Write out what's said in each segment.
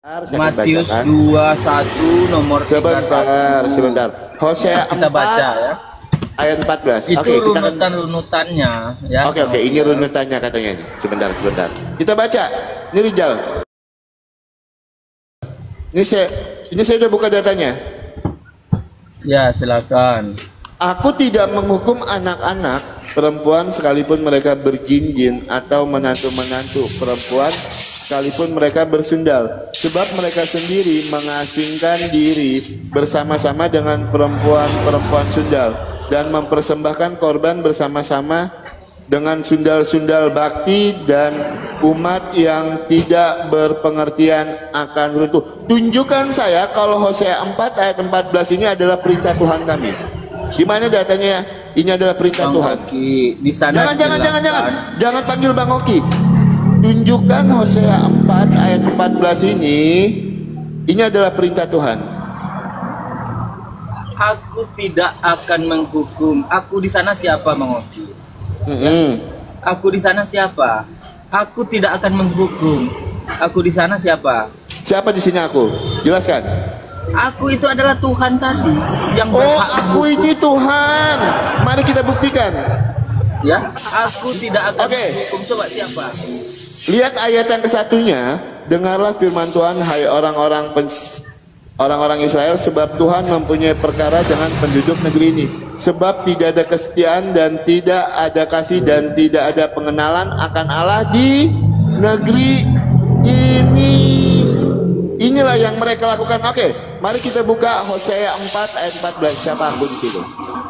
Matius 21 nomor 31. Sebentar. Hosea 4 kita baca ya. Ayat 14. Itu Oke, runutan-runutannya ya. Oke, ini runutannya katanya nih. Sebentar. Kita baca. Ini Rijal. Ini saya udah buka datanya. Ya, silakan. Aku tidak menghukum anak-anak perempuan sekalipun mereka berjinjin atau menantu-menantu perempuan sekalipun mereka bersundal, sebab mereka sendiri mengasingkan diri bersama-sama dengan perempuan-perempuan sundal dan mempersembahkan korban bersama-sama dengan sundal-sundal bakti, dan umat yang tidak berpengertian akan runtuh. Tunjukkan saya kalau Hosea 4 ayat 14 ini adalah perintah Tuhan kami. Di mana datanya ini adalah perintah Bang Tuhan? Oki, di sana Jangan panggil Bang Oki. Tunjukkan Hosea 4 ayat 14 ini adalah perintah Tuhan. Aku tidak akan menghukum. Aku di sana siapa, Bang Oki? Aku di sana siapa? Aku tidak akan menghukum. Aku di sana siapa? Siapa di sini aku? Jelaskan. Aku itu adalah Tuhan tadi yang aku ini Tuhan. Mari kita buktikan. Ya, aku tidak akan menghukum. Coba siapa? Lihat ayat yang kesatunya. Dengarlah firman Tuhan, hai orang-orang Israel, sebab Tuhan mempunyai perkara dengan penduduk negeri ini. Sebab tidak ada kesetiaan dan tidak ada kasih dan tidak ada pengenalan akan Allah di negeri ini. Inilah yang mereka lakukan. Oke, mari kita buka Hosea 4 ayat 14. Siapa aku di situ?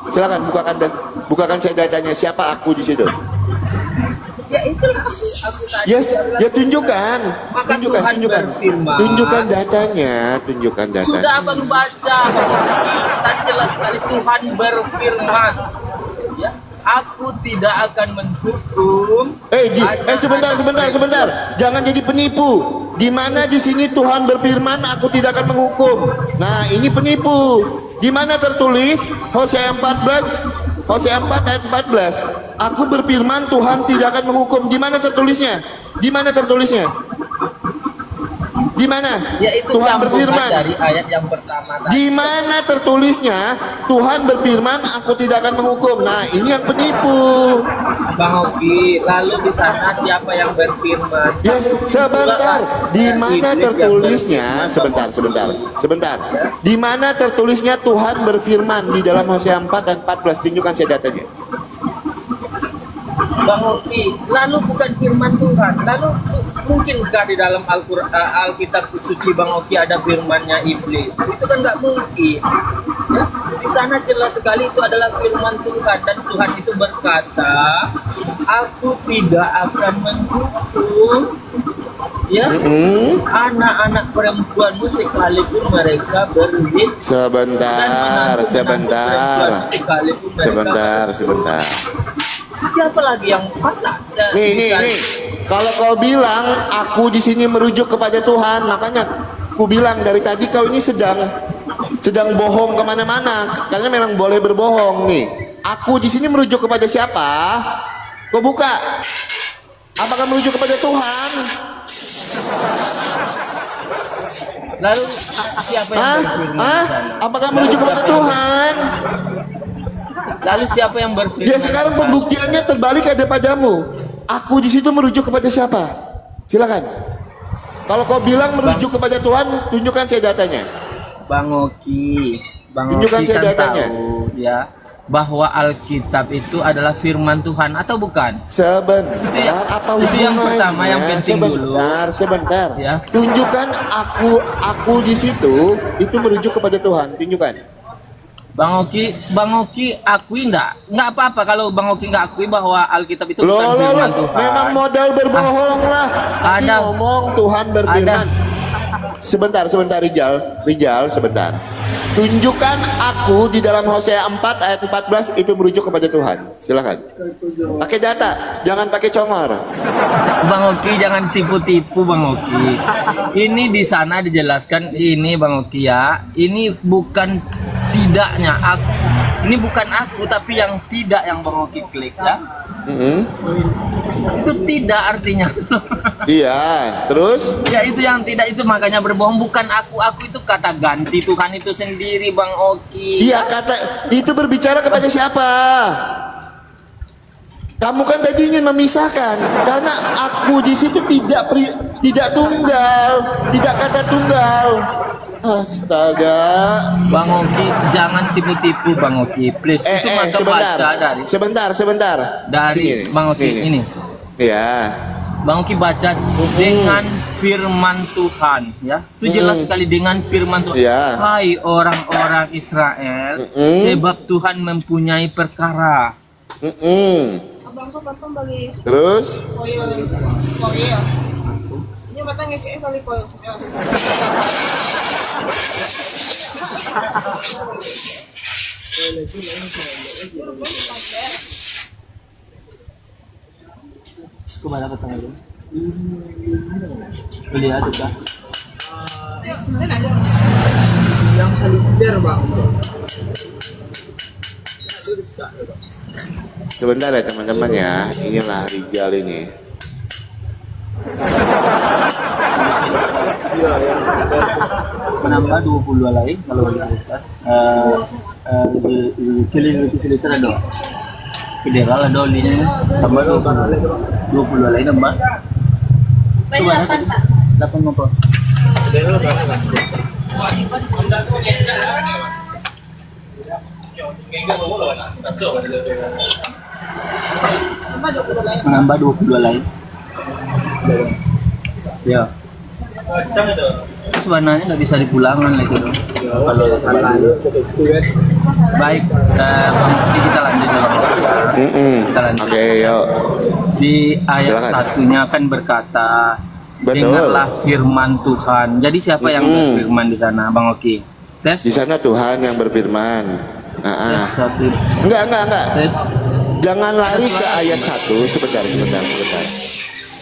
Silakan bukakan saya datanya. Siapa aku di situ? Ya itulah aku tadi. Yes, ya tunjukkan. Tunjukkan datanya, Sudah abang baca. Tadi jelas sekali Tuhan berfirman. Ya, aku tidak akan menghukum. Sebentar. Jangan jadi penipu. Di mana di sini Tuhan berfirman aku tidak akan menghukum. Nah, ini penipu. Di mana tertulis Hosea 4 ayat 14. Aku berfirman Tuhan tidak akan menghukum. Di mana tertulisnya? Di mana? Yaitu Tuhan berfirman dari ayat yang pertama tadi. Di mana tertulisnya Tuhan berfirman aku tidak akan menghukum. Nah, ini yang penipu. Bang Oki, lalu di sana siapa yang berfirman? Yes, sebentar. Di mana tertulisnya? Sebentar. Di mana tertulisnya Tuhan berfirman di dalam Hosea 4 dan 14? Tunjukkan saya datanya. Bang Oki, lalu bukan firman Tuhan. Lalu mungkinkah di dalam Alkitab suci Bang Oki ada firmannya iblis? Itu kan nggak mungkin. Ya, di sana jelas sekali itu adalah firman Tuhan, dan Tuhan itu berkata, aku tidak akan menghukum ya anak-anak perempuanmu sekalipun mereka berzina. Sebentar. Siapa lagi yang pasak? Nih. Kalau kau bilang aku di sini merujuk kepada Tuhan, makanya aku bilang dari tadi kau ini sedang bohong kemana-mana. Karena memang boleh berbohong nih. Aku di sini merujuk kepada siapa? Kau buka. Apakah merujuk kepada Tuhan? Lalu siapa yang berfirman? Apakah merujuk kepada Tuhan? Lalu siapa yang berfirman? Ya, sekarang pembuktiannya terbalik ada padamu. Aku di situ merujuk kepada siapa? Silakan. Kalau kau bilang merujuk kepada Tuhan, tunjukkan saya datanya. Bang Oki Tunjukkan saya datanya. Tahu ya bahwa Alkitab itu adalah firman Tuhan atau bukan? Sebentar, itu yang pertama yang penting dulu. Sebentar. Ya. Tunjukkan aku di situ itu merujuk kepada Tuhan. Tunjukkan. Bang Oki akui nggak apa-apa kalau Bang Oki nggak akui bahwa Alkitab itu bukan firman Tuhan. Memang modal berbohong lah. Tadi ngomong Tuhan berfirman. Sebentar Rijal, sebentar. Tunjukkan aku di dalam Hosea 4 ayat 14 itu merujuk kepada Tuhan. Silakan. Pakai data, jangan pakai congor. Bang Oki jangan tipu-tipu Bang Oki. Ini di sana dijelaskan ini Bang Oki ya. Ini bukan tidaknya aku. Ini bukan aku tapi yang tidak yang Bang Oki klik ya. Itu tidak artinya. Iya, terus? Ya itu yang tidak, itu makanya berbohong. Bukan aku itu kata ganti Tuhan itu sendiri, Bang Oki. Iya, kata itu berbicara kepada siapa? Kamu kan tadi ingin memisahkan, karena aku di situ tidak tunggal, tidak kata tunggal. Astaga. Bang Oki, jangan tipu-tipu Bang Oki, please. Itu maka baca dari. Sebentar. Dari Sini, Bang Oki ini. Ya. Bang Oki baca dengan firman Tuhan, ya. Itu jelas sekali dengan firman Tuhan. Ya. Hai orang-orang Israel, sebab Tuhan mempunyai perkara. Terus? Ini batang ngecek kali koyo. Kemana batang itu? Lihat juga. Yang selinder Bang. Sebentar ya teman-teman ya, inilah Rijal ini. Menambah 22 lain kalau dilihat. Kili siliter ada. Federal ada olinya tambah 22 lain nambah. Coba 8 apa? Federal berapa? Menambah 22 lain. Ya. Sebenarnya nggak bisa dipulangkan lah itu dong. Kalau baik, kita lanjut dulu. Kita lanjut. Oke, yuk. Di ayat Silakan. satunya kan berkata, Betul. dengarlah firman Tuhan. Jadi siapa yang berfirman di sana, Bang Oki? Tes. Di sana Tuhan yang berfirman. Tes satu. Enggak. Tes. Jangan lari ke ayat 1.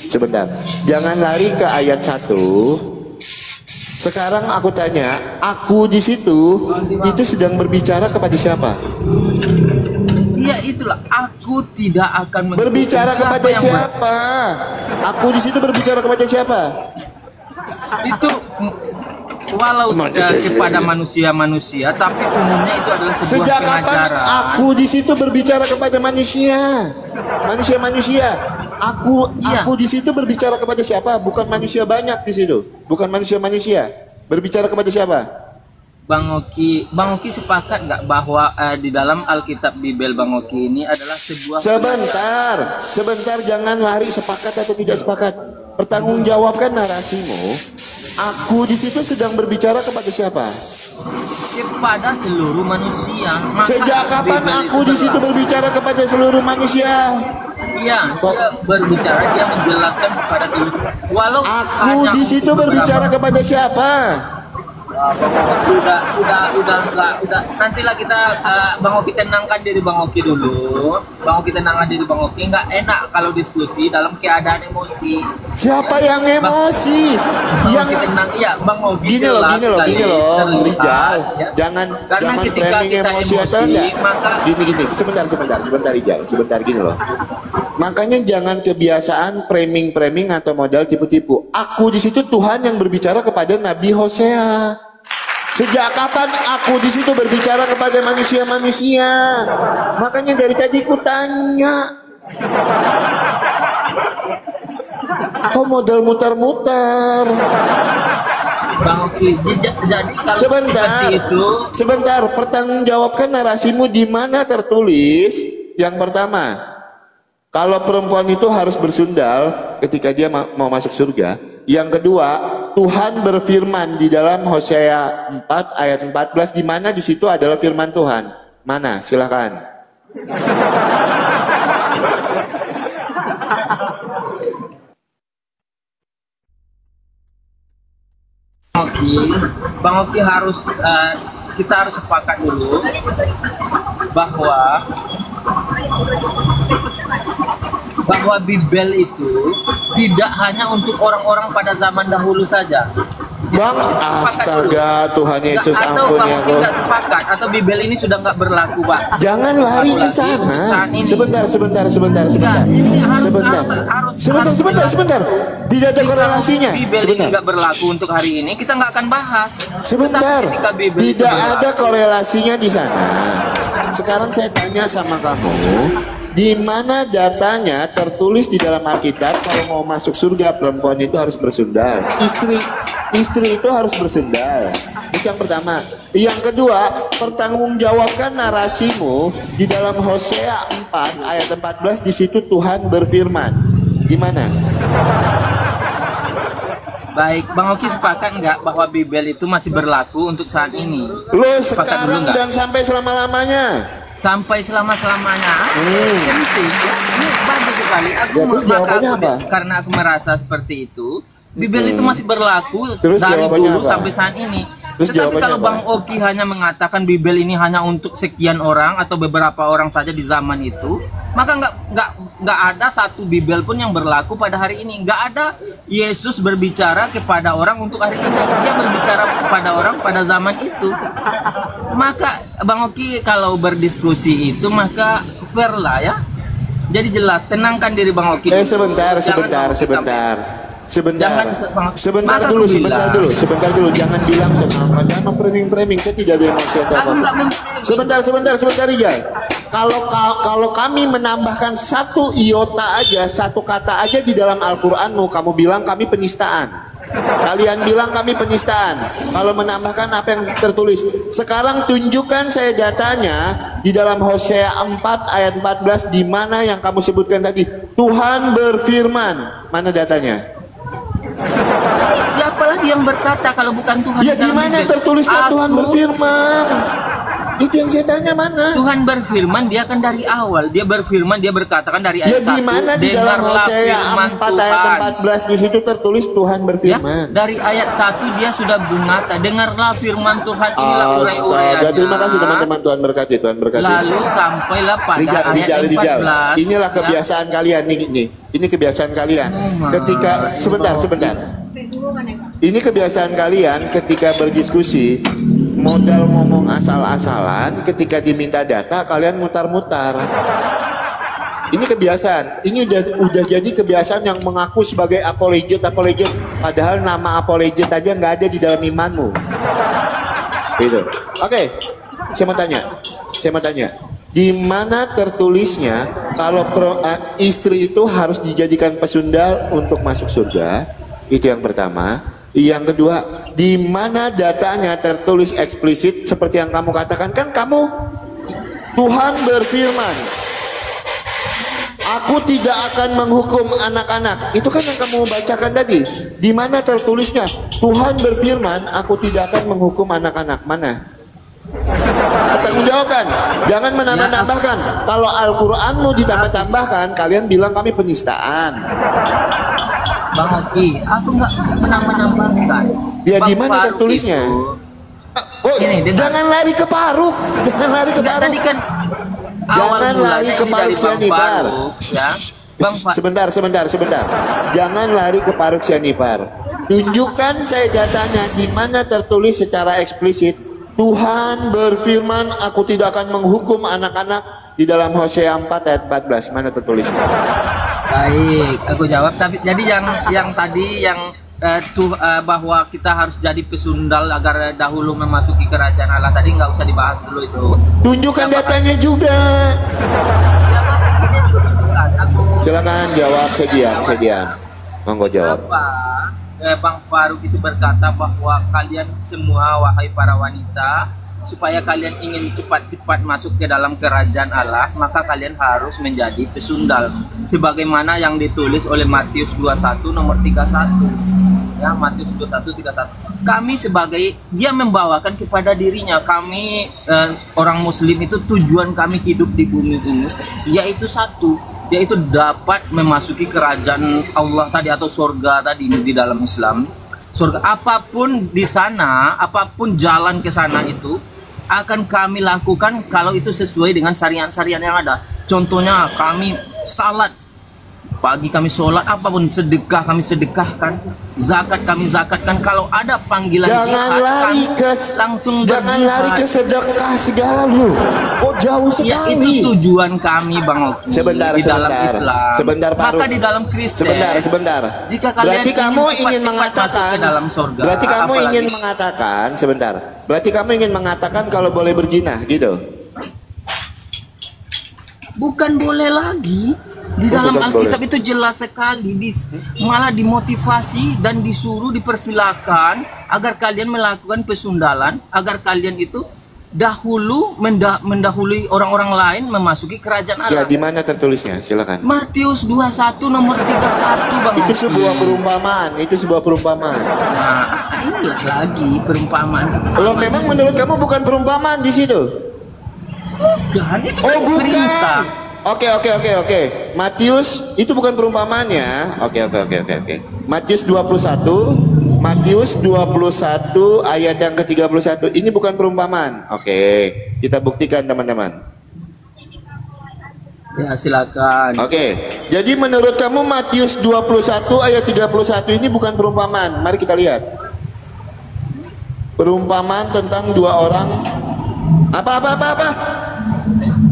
Sebentar. Jangan lari ke ayat 1. Sekarang aku tanya, aku di situ itu sedang berbicara kepada siapa? Iya itulah, aku tidak akan Berbicara kepada siapa? Aku di situ berbicara kepada siapa? Itu walau kepada manusia, tapi umumnya itu adalah sebuah Sejak kapan pengajaran. aku di situ berbicara kepada manusia? Manusia. Aku di situ berbicara kepada siapa? Bukan manusia banyak di situ. Bukan manusia. Berbicara kepada siapa? Bang Oki sepakat nggak bahwa di dalam Alkitab Bibel Bang Oki ini adalah sebuah Sebentar, jangan lari sepakat atau tidak sepakat. Pertanggungjawabkan narasimu. Aku di situ sedang berbicara kepada siapa? kepada seluruh manusia. Maka Sejak kapan Bibel aku itu di situ berbicara kepada seluruh manusia? Iya, dia berbicara, dia menjelaskan kepada seluruh. Walau Aku hanya di situ untuk berbicara beberapa- kepada siapa? Udah. Nantilah kita Bang Oki tenangkan diri Bang Oki dulu. Nggak enak kalau diskusi dalam keadaan emosi. Siapa yang emosi? Bang Oki tenang, iya Bang Oki. Gini loh, terlihat, Rijal. ya. Jangan Karena ketika framing kita atau emosi, enggak. maka- Gini. Sebentar Rijal. Sebentar gini loh. Makanya jangan kebiasaan framing atau modal tipu-tipu. Aku di situ Tuhan yang berbicara kepada Nabi Hosea. Sejak kapan aku di situ berbicara kepada manusia? Makanya dari tadi ku tanya. Kok modal mutar-mutar? Bang Oki, jadi kalau seperti itu, Sebentar, pertanggungjawabkan narasimu di mana tertulis. Yang pertama, kalau perempuan itu harus bersundal ketika dia mau masuk surga. Yang kedua, Tuhan berfirman di dalam Hosea 4 ayat 14, di mana di situ adalah firman Tuhan. Mana? Silakan. Bang Oki harus kita harus sepakat dulu bahwa Bibel itu tidak hanya untuk orang-orang pada zaman dahulu saja. Bang, astaga, Tuhan Yesus atau ampun Bang ya Oki kau. nggak sepakat atau Bibel ini sudah nggak berlaku, Pak. Jangan lari ke sana. Sebentar. Sebentar. Tidak ada korelasinya. Bibel ini Sebentar. nggak berlaku untuk hari ini, kita nggak akan bahas. Sebentar. Tetapi ketika Bibel itu Tidak berlaku, ada korelasinya di sana. Sekarang saya tanya sama kamu, di mana datanya tertulis di dalam Alkitab kalau mau masuk surga perempuan itu harus bersundal. Istri itu harus bersundal. Itu yang pertama. Yang kedua, pertanggungjawabkan narasimu di dalam Hosea 4 ayat 14, di situ Tuhan berfirman. Gimana? Baik, Bang Oki sepakat nggak bahwa Bibel itu masih berlaku untuk saat ini? Lo Sepakat dulu sekarang nggak? dan sampai selama-lamanya. Sampai selama-lamanya. Penting ya. Ini bagus sekali. Aku Ya, terus jawabannya apa? karena aku merasa seperti itu, Bibel itu masih berlaku Terus dari jawabannya dulu apa? sampai saat ini. Terus Tetapi jawabannya kalau apa? Bang Oki hanya mengatakan Bibel ini hanya untuk sekian orang atau beberapa orang saja di zaman itu, maka nggak ada satu Bibel pun yang berlaku pada hari ini. Nggak ada Yesus berbicara kepada orang untuk hari ini. Dia berbicara kepada orang pada zaman itu. Maka Bang Oki kalau berdiskusi itu maka fair lah ya. Jadi jelas, tenangkan diri Bang Oki. Sebentar. Jangan Sebentar Maka dulu, aku bilang. sebentar dulu. Jangan bilang jangan framing. Saya tidak ada emosi atau Aku nggak apa. Sebentar, Rijal. Kalau kami menambahkan satu iota aja, satu kata aja di dalam Al-Qur'anmu, kamu bilang kami penistaan. Kalian bilang kami penistaan. Kalau menambahkan apa yang tertulis. Sekarang tunjukkan saya datanya di dalam Hosea 4 ayat 14, di mana yang kamu sebutkan tadi. Tuhan berfirman. Mana datanya? Siapa lagi yang berkata kalau bukan Tuhan? Ya di dalam mana Bibel? tertulisnya Tuhan Aku- berfirman? Itu yang saya tanya, mana? Tuhan berfirman, dia kan dari awal. Dia berfirman, dia berkatakan dari Ya ayat 1. di mana di dalam Hosea 4 ayat 14 di situ tertulis Tuhan Ya, berfirman. dari ayat 1 dia sudah berkata, dengarlah firman Tuhan, inilah Astaga, urai-uraiannya. terima kasih teman-teman, Tuhan berkati, Tuhan berkati. Lalu sampailah pada ayat 14. Inilah ya. kebiasaan kalian nih. Ini kebiasaan kalian. Ketika sebentar. Ini kebiasaan kalian ketika berdiskusi, modal ngomong asal-asalan, ketika diminta data kalian mutar-mutar. Ini kebiasaan. Ini udah jadi kebiasaan yang mengaku sebagai apologet, padahal nama apologet aja nggak ada di dalam imanmu. Gitu. Oke, saya mau tanya. Di mana tertulisnya kalau istri itu harus dijadikan pesundal untuk masuk surga? Itu yang pertama. Yang kedua, di mana datanya tertulis eksplisit seperti yang kamu katakan? Kan kamu, Tuhan berfirman, aku tidak akan menghukum anak-anak. Itu kan yang kamu bacakan tadi. Di mana tertulisnya Tuhan berfirman, aku tidak akan menghukum anak-anak? Mana? Pertanggungjawabkan. Jangan menambah-nambahkan. Kalau Al-Qur'anmu ditambah-tambahkan, kalian bilang kami penistaan. Bang Oki, aku nggak menambah-nambahkan. Ya Bang di mana Faruk tertulisnya? itu- Oh, Ini, dengar. jangan lari ke Paruk. Enggak, tadi kan awal Jangan mulanya lari ke ini dari Paruk Bang Sianipar. Faruk, ya. Bang Fa- Sebentar. Jangan lari ke Paruk Sianipar. Tunjukkan saya datanya di mana tertulis secara eksplisit Tuhan berfirman, aku tidak akan menghukum anak-anak, di dalam Hosea 4 ayat 14. Mana tertulisnya? Baik, aku jawab. Tapi jadi yang tadi bahwa kita harus jadi pesundal agar dahulu memasuki kerajaan Allah tadi nggak usah dibahas dulu itu. Tunjukkan datanya juga. Ya, maka ini aku tunjukkan. Silakan jawab, saya diam. Monggo jawab. Bang Faruk itu berkata bahwa kalian semua wahai para wanita, supaya kalian ingin cepat-cepat masuk ke dalam kerajaan Allah, maka kalian harus menjadi pesundal sebagaimana yang ditulis oleh Matius 21 nomor 31. Ya, Matius 21 31. Kami sebagai dia membawakan kepada dirinya, kami orang muslim itu tujuan kami hidup di bumi ini yaitu satu, yaitu dapat memasuki kerajaan Allah tadi atau surga tadi di dalam Islam. Surga apapun di sana, apapun jalan ke sana itu akan kami lakukan kalau itu sesuai dengan syariat-syariat yang ada. Contohnya kami salat Pagi kami sholat, apapun sedekah kami sedekahkan, zakat kami zakatkan. Kalau ada panggilan Jangan jihad, lari kami ke langsung jangan berjihad. lari ke sedekah segala lu. Kok jauh Ya, sekali? itu tujuan kami Bang Oki Sebentar, di dalam sebentar. Islam. Sebentar, Pak Maka Rum. di dalam Kristen, Sebentar. jika kalian Berarti kamu ingin cepat-cepat mengatakan masuk ke dalam surga, Berarti kamu apalagi- ingin mengatakan sebentar. Berarti kamu ingin mengatakan kalau boleh berzina gitu. bukan boleh lagi. Di Oh, dalam bukan Alkitab itu jelas sekali, malah dimotivasi dan disuruh dipersilakan agar kalian melakukan pesundalan, agar kalian itu dahulu mendahului orang-orang lain memasuki kerajaan Ya, Allah. di mana tertulisnya? Silakan. Matius 21 nomor 31 Bang Itu Oki. sebuah perumpamaan. Itu sebuah perumpamaan. Nah, inilah lagi perumpamaan. Loh, memang menurut kamu bukan perumpamaan di situ? Bukan, itu Oh, kan perintah. bukan. Oke. Matius itu bukan perumpamaannya. Oke. Matius 21 ayat yang ke-31 ini bukan perumpamaan. Oke, kita buktikan teman-teman. Ya, silakan. Oke. Jadi menurut kamu Matius 21 ayat 31 ini bukan perumpamaan. Mari kita lihat. Perumpamaan tentang dua orang apa?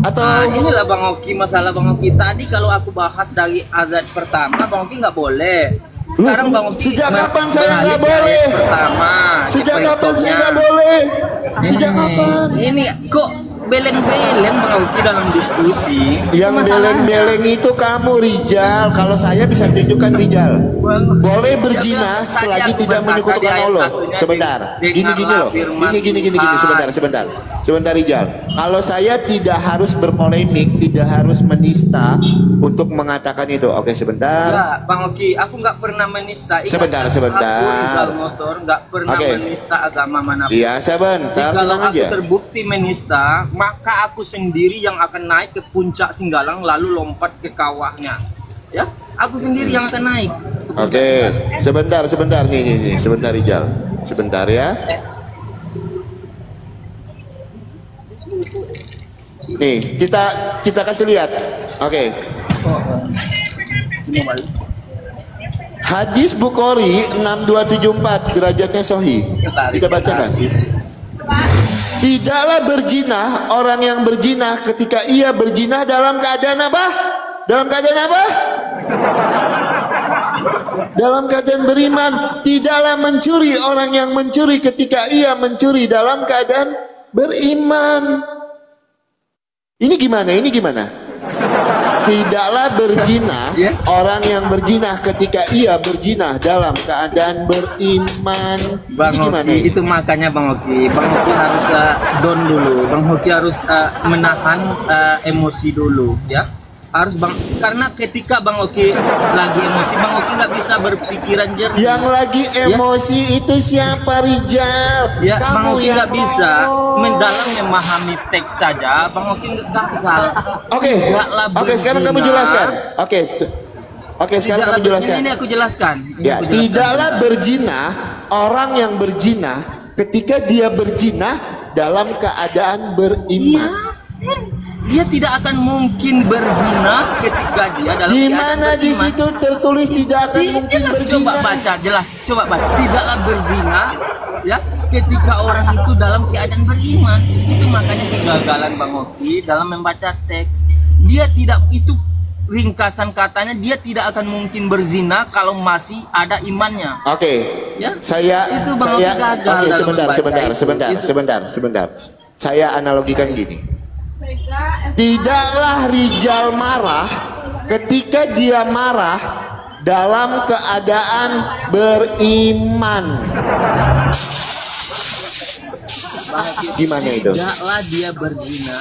Atau Nah, inilah Bang Oki, masalah Bang Oki. Tadi kalau aku bahas dari azan pertama, Bang Oki nggak boleh. Sekarang Bang Oki Sejak kapan saya beralih nggak ke ayat boleh? Pertama. Sejak ke kapan saya perintahnya. nggak boleh? Sejak kapan? Ini kok beleng-beleng Bang Oki dalam diskusi. Yang Masalahnya. beleng-beleng itu kamu, Rijal. Kalau saya bisa tunjukkan Rijal. Boleh berzina selagi tidak menyekutukan Allah. Sebentar. Gini loh. Gini. Sebentar Rijal. Kalau saya tidak harus berpolemik, tidak harus menista untuk mengatakan itu. Oke, sebentar. Enggak, Bang Oki, aku nggak pernah menista. Ingat, Sebentar. Aku Rizal Motor nggak pernah Oke. menista agama manapun. Iya, sebentar. Kalau Tenang aku aja. terbukti menista, maka aku sendiri yang akan naik ke puncak Singgalang lalu lompat ke kawahnya. Ya, aku sendiri yang akan naik. Oke, sebentar nih, sebentar Rijal, sebentar ya. Nih, kita kasih lihat. Oke. Hadis Bukhari 6274 derajatnya sahih. Kita bacakan. Tidaklah berzina orang yang berzina ketika ia berzina dalam keadaan apa? Dalam keadaan apa? Dalam keadaan beriman. Tidaklah mencuri orang yang mencuri ketika ia mencuri dalam keadaan beriman. Ini gimana? Tidaklah berzina orang yang berzina ketika ia berzina dalam keadaan beriman. Bang Ini gimana? Oki, itu makanya Bang Oki harus down dulu. Bang Oki harus menahan emosi dulu, ya. Harus karena ketika Bang Oki lagi emosi, Bang Oki nggak bisa berpikiran jernih. Yang lagi emosi itu siapa, Rijal? Ya, Bang Oki yang nggak bisa ngomong. mendalam memahami teks saja. Bang Oki gagal. Oke, sekarang kamu jelaskan. Oke, sekarang kamu jelaskan. Ini aku jelaskan. Ya, tidaklah berzina orang yang berzina ketika dia berzina dalam keadaan beriman. Dia tidak akan mungkin berzina ketika dia dalam Di keadaan mana di beriman. situ tertulis tidak akan mungkin Jelas, berzina? coba baca. Tidaklah berzina, ya, ketika orang itu dalam keadaan beriman. Itu makanya kegagalan Bang Oki dalam membaca teks. Dia tidak, itu ringkasan katanya, dia tidak akan mungkin berzina kalau masih ada imannya. Oke. Ya? Saya Itu Bang Oki gagal dalam membaca itu. sebentar. Saya analogikan gini. Tidaklah Rijal marah ketika dia marah dalam keadaan beriman. Gimana itu? Tidaklah dia berzina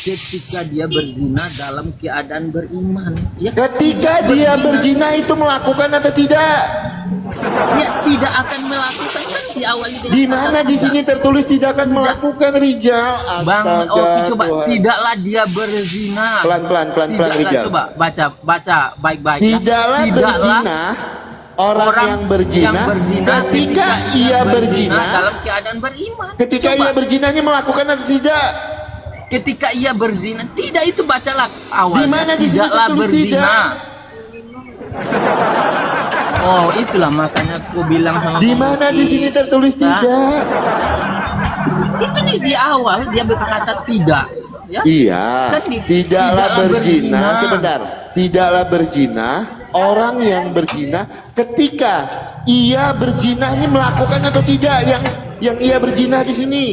ketika dia berzina dalam keadaan beriman. Ya, Ketika dia berzina itu melakukan atau tidak? dia tidak akan melakukan, kan diawali dengan Di mana di sini tertulis tidak akan melakukan, Rijal? Bang Astaga, Oki, coba Tuhan. tidaklah dia berzina. Pelan-pelan, Tidaklah, Rijal. coba baca baik-baik. ya. Tidaklah berzina orang yang berzina ketika ia berzina. dalam keadaan beriman. Ketika Coba, ia berzinanya melakukan atau tidak? ketika ia berzina, tidak, itu bacalah awal. Di mana di sini Tidaklah tertulis berzina. tidak? Oh, itulah makanya aku bilang sama Di Bang mana Oki. di sini tertulis tidak? Itu nih di awal dia berkata tidak. Ya? Iya, Kan tidaklah berzina. berzina. Sebentar, tidaklah berzina orang yang berzina ketika ia berzina ini melakukan atau tidak yang ia berzina di sini.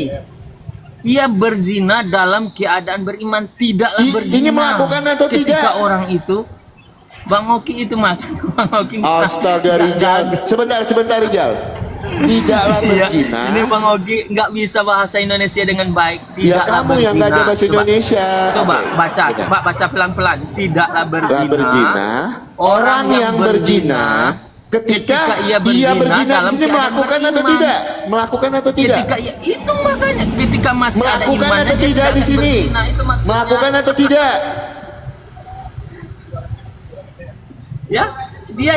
Ia berzina dalam keadaan beriman, tidaklah berzina. Ini melakukan atau ketika tidak? orang itu Bang Oki itu makan Bang Oki. Astaga Rijal, sebentar Rijal. Tidaklah Iya, berzina. ini Bang Oki nggak bisa bahasa Indonesia dengan baik. Ya Tidaklah kamu yang nggak ada berzina. bahasa Indonesia. Coba Oke, baca, coba. coba baca pelan-pelan. Tidaklah Tidaklah berzina. berzina. Orang yang berzina ketika ia berzina di dalam sini keadaan melakukan atau beriman. tidak? Melakukan atau tidak? Ketika itu makanya ketika masih ada Melakukan imannya, atau dia tidak di akan sini? berzina, itu maksudnya. Melakukan atau tidak? Ya,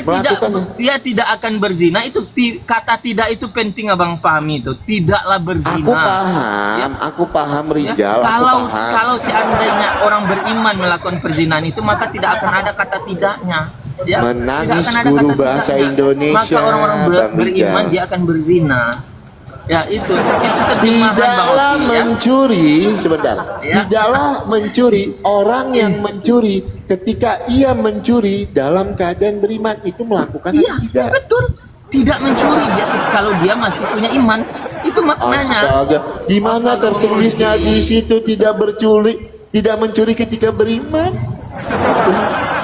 Melakukan. dia tidak akan berzina. Itu kata tidak itu penting abang pahami itu. Tidaklah berzina. Aku paham Ya, Rijal, aku paham. kalau seandainya orang beriman melakukan perzinahan itu maka tidak akan ada kata tidaknya. Ya, Menangis tidak akan ada guru kata bahasa tidaknya. Indonesia, Maka orang-orang Bang beriman Rijal. dia akan berzina. Ya itu terjemahan Bang Tidaklah Oki, ya. mencuri, sebentar. Ya. Tidaklah mencuri orang yang mencuri ketika ia mencuri dalam keadaan beriman itu melakukan Iya, atau tidak? betul. Tidak mencuri dia kalau dia masih punya iman. Itu maknanya. Astaga, di mana Astaga, tertulisnya Bang Oki. di situ tidak tidak mencuri ketika beriman?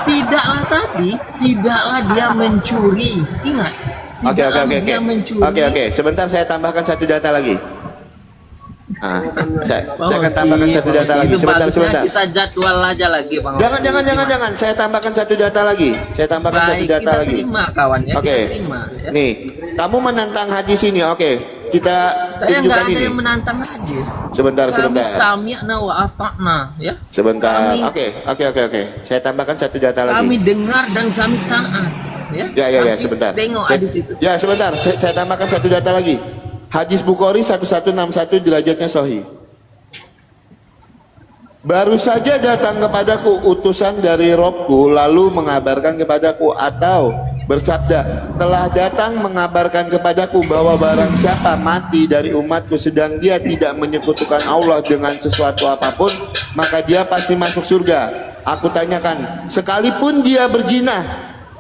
Tidaklah tadi, tidaklah dia mencuri. Ingat. Oke. tidaklah dia mencuri. Oke. Sebentar saya tambahkan satu data lagi. Saya Bang akan Oki, tambahkan satu Bang data Oki, lagi. itu Sebentar. bagusnya kita jadwal aja lagi Bang Oki. Jangan. Saya tambahkan satu data lagi. Saya tambahkan satu Baik, data kita lagi. terima kawan ya. Oke. Kita terima. Ya. Nih, kamu menantang hadis ini. Oke, kita Saya nggak tunjukkan ada ini. yang menantang hadis. Sebentar. Kami sami'na wa ata'na ya. Sebentar. Kami- Oke. Saya tambahkan satu data lagi. Kami dengar dan kami taat. Ya, Ya, Kami sebentar. Tengok Saya- hadis itu. Ya, sebentar. Saya tambahkan satu data lagi. Hadis Bukhari 1161 derajatnya sahih. Baru saja datang kepadaku utusan dari Robku lalu mengabarkan kepadaku atau bersabda, telah datang mengabarkan kepadaku bahwa barang siapa mati dari umatku sedang dia tidak menyekutukan Allah dengan sesuatu apapun, maka dia pasti masuk surga. Aku tanyakan, sekalipun dia berzina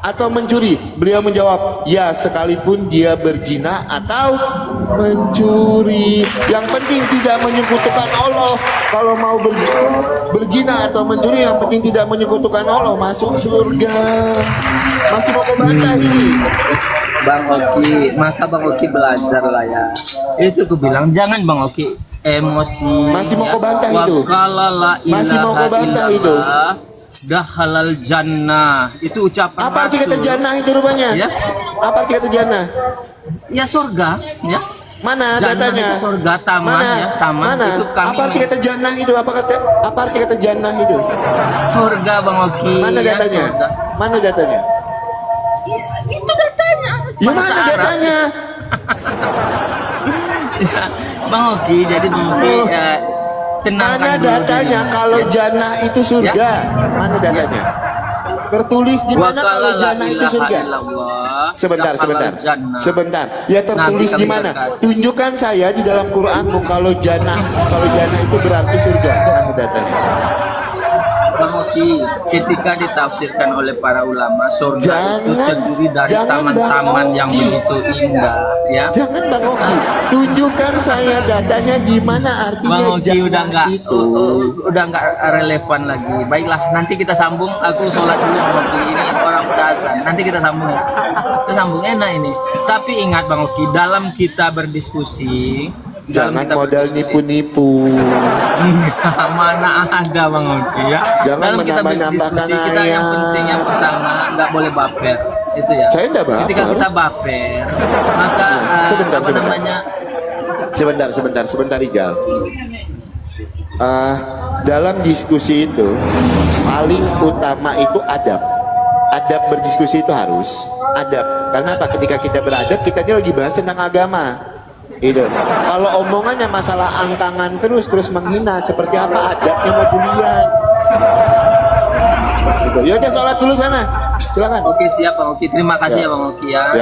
atau mencuri? Beliau menjawab, ya sekalipun dia berzina atau mencuri. Yang penting tidak menyekutukan Allah. Kalau mau berzina atau mencuri, yang penting tidak menyekutukan Allah, masuk surga. Masih mau kau bantah ini? Bang Oki, maka Bang Oki belajar lah ya. Itu aku bilang jangan Bang Oki emosi. Masih mau kau bantah Wa itu? qala la Masih mau kau ilaha bantah illallah, dahalal jannah. Itu ucapan Apa arti kata Rasul. jannah itu rupanya? Ya. Apa arti kata jannah? Ya surga, ya. Mana Jannah datanya? itu surga, taman Mana? ya, taman Mana? itu kami. Apa arti kata jannah itu? Apa arti kata jannah itu? Surga Bang Oki. Mana ya, datanya? surga. Mana datanya? Ya, itu datanya. Ya Bahasa mana Arab. datanya? Ya, Bang Oki, jadi Bang Oki tenangkan Mana dulu datanya diri. kalau Ya. jannah itu surga? Mana datanya? Tertulis di mana Wa kalau qala la jannah itu ilaha surga? illallah, Sebentar. dakhalal jannah. Sebentar. Ya tertulis Nanti di kami mana? berkata. Tunjukkan saya di dalam Quranmu kalau jannah itu berarti surga. Mana datanya? Bang Oki, ketika ditafsirkan oleh para ulama, surga itu Jangan- terdiri dari jangan, taman-taman Bang yang Oki. begitu indah, ya. Jangan Bang Oki, tunjukkan saya datanya di mana artinya Bang Oki jannah udah nggak itu. udah nggak relevan lagi. Baiklah, nanti kita sambung. Aku sholat dulu Bang Oki. Ini orang udah azan. Nanti kita sambung ya. Kita sambung enak ini. Tapi ingat Bang Oki, dalam kita berdiskusi, Jangan modal nipu-nipu. Mana ada Bang Oki ya. Jangan Dalam kita menambah-nambahkan berdiskusi kita yang ayat. penting yang pertama nggak boleh baper. Itu ya. Saya nggak baper. Ketika kita baper, maka Sebentar, apa sebentar. namanya? Sebentar Rijal. Dalam diskusi itu paling utama itu adab. Adab berdiskusi itu harus adab. Karena apa? Ketika kita beradab, kita ini lagi bahas tentang agama. Itu. Kalau omongannya masalah angkangan terus menghina, seperti apa adabnya mau dilihat. Gitu. Yaudah sholat dulu sana. Silakan. Oke siap Bang Oki, terima kasih Ya. ya Bang Oki ya. Ya.